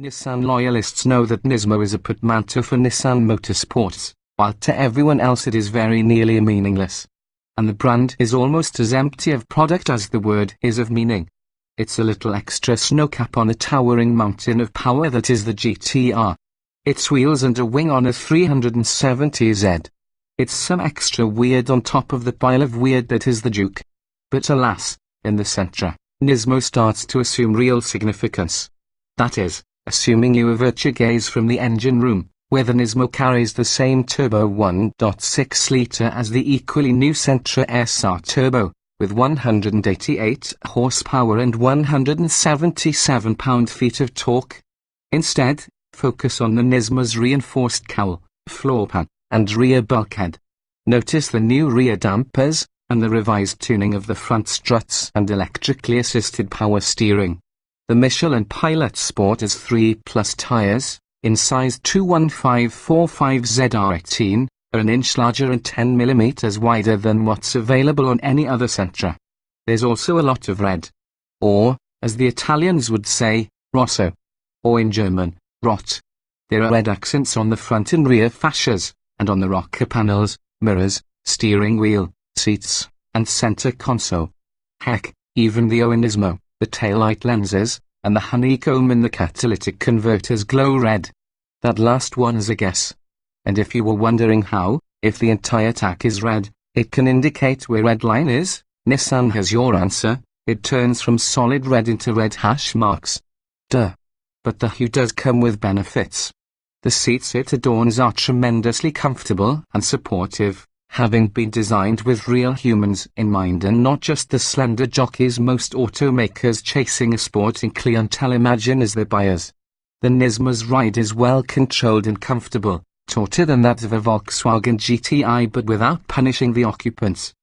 Nissan loyalists know that NISMO is a portmanteau for Nissan Motorsports, while to everyone else it is very nearly meaningless. And the brand is almost as empty of product as the word is of meaning. It's a little extra snowcap on a towering mountain of power that is the GTR. It's wheels and a wing on a 370Z. It's some extra weird on top of the pile of weird that is the Duke. But alas, in the Sentra, NISMO starts to assume real significance. That is, assuming you avert your gaze from the engine room, where the NISMO carries the same turbo 1.6-litre as the equally new Sentra SR Turbo, with 188 horsepower and 177 pound-feet of torque. Instead, focus on the NISMO's reinforced cowl, floor pan, and rear bulkhead. Notice the new rear dampers, and the revised tuning of the front struts and electrically assisted power steering. The Michelin Pilot Sport has 3+ tyres, in size 215/45 are an inch larger and 10 mm wider than what's available on any other Sentra. There's also a lot of red. Or, as the Italians would say, rosso. Or in German, rot. There are red accents on the front and rear fascias, and on the rocker panels, mirrors, steering wheel, seats, and center console. Heck, even the NISMO, the taillight lenses, and the honeycomb in the catalytic converters glow red. That last one's a guess. And if you were wondering how, if the entire tack is red, it can indicate where red line is, Nissan has your answer. It turns from solid red into red hash marks. Duh. But the hue does come with benefits. The seats it adorns are tremendously comfortable and supportive, having been designed with real humans in mind and not just the slender jockeys most automakers chasing a sporting clientele imagine as their buyers. The NISMO's ride is well controlled and comfortable, shorter than that of a Volkswagen GTI but without punishing the occupants.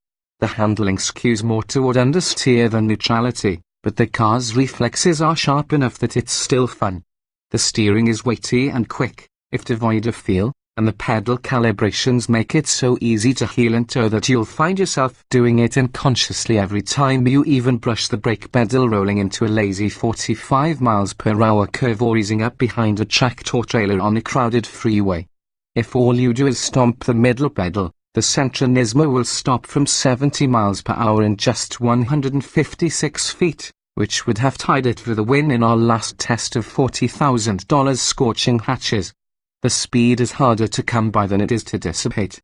The handling skews more toward understeer than neutrality, but the car's reflexes are sharp enough that it's still fun. The steering is weighty and quick, if devoid of feel, and the pedal calibrations make it so easy to heel and toe that you'll find yourself doing it unconsciously every time you even brush the brake pedal, rolling into a lazy 45 mph curve or easing up behind a tractor-trailer on a crowded freeway. If all you do is stomp the middle pedal, the Sentra NISMO will stop from 70 mph in just 156 feet, which would have tied it for the win in our last test of $40,000 scorching hatches. The speed is harder to come by than it is to dissipate.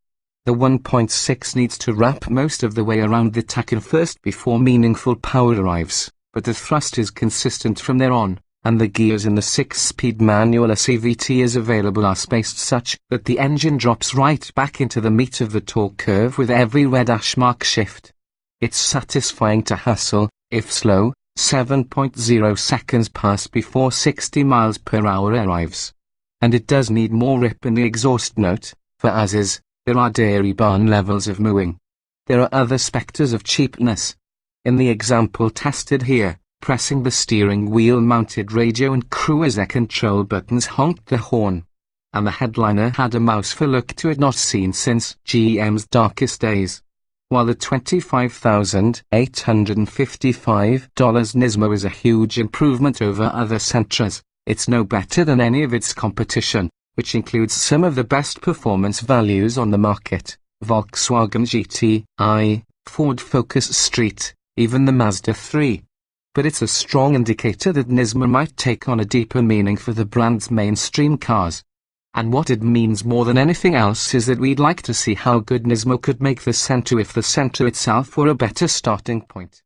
The 1.6 needs to wrap most of the way around the tack first before meaningful power arrives, but the thrust is consistent from there on, and the gears in the 6-speed manual CVT is available are spaced such that the engine drops right back into the meat of the torque curve with every red hash mark shift. It's satisfying to hustle, if slow, 7.0 seconds pass before 60 mph arrives. And it does need more rip in the exhaust note, for as is, there are dairy barn levels of mooing. There are other spectres of cheapness. In the example tested here, pressing the steering wheel mounted radio and cruise control buttons honked the horn. And the headliner had a mouseful look to it not seen since GM's darkest days. While the $25,855 NISMO is a huge improvement over other Sentras, it's no better than any of its competition, which includes some of the best performance values on the market: Volkswagen GTI, Ford Focus Street, even the Mazda 3. But it's a strong indicator that NISMO might take on a deeper meaning for the brand's mainstream cars. And what it means more than anything else is that we'd like to see how good NISMO could make the Sentra if the Sentra itself were a better starting point.